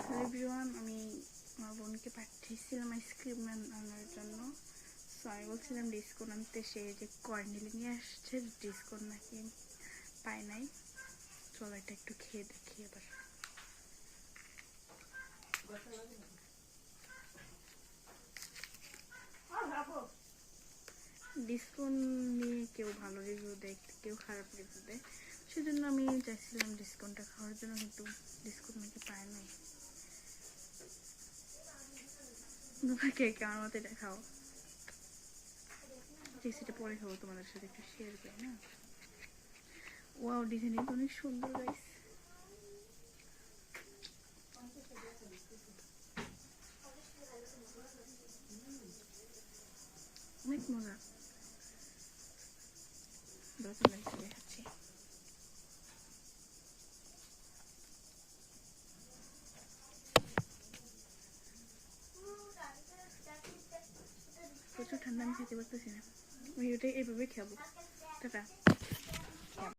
Hello everyone, আমি আমার বোনকে পাঠিয়েছিলাম আইসক্রিম আনার জন্য। সো আমি বলছিলাম ডিসকোন আনতে, সে যে কর্নেল নিয়ে আসছে, ডিসকোন নাকি পায় নাই। চলো এটা একটু খেয়ে দেখি এবার। ডিসকোন নিয়ে কেউ ভালো রিভিউ দেয়, কেউ খারাপ রিভিউ দেয়, সেজন্য আমি চাইছিলাম ডিসকোনটা খাওয়ার জন্য, কিন্তু ডিসকোন নাকি পায় নাই। কে আমার মতো এটা খাও, রেসিপিটা পরে খাবো, তোমাদের সাথে একটু শেয়ার করি না। ওয়াও, ডিজাইনটা অনেক সুন্দর গাইস। অনেক মজা। দেখাচ্ছি। প্রচুর ঠান্ডা, আমি খেতে পারতেছি না। আমি ওটাই এইভাবে খাবো। টাটা।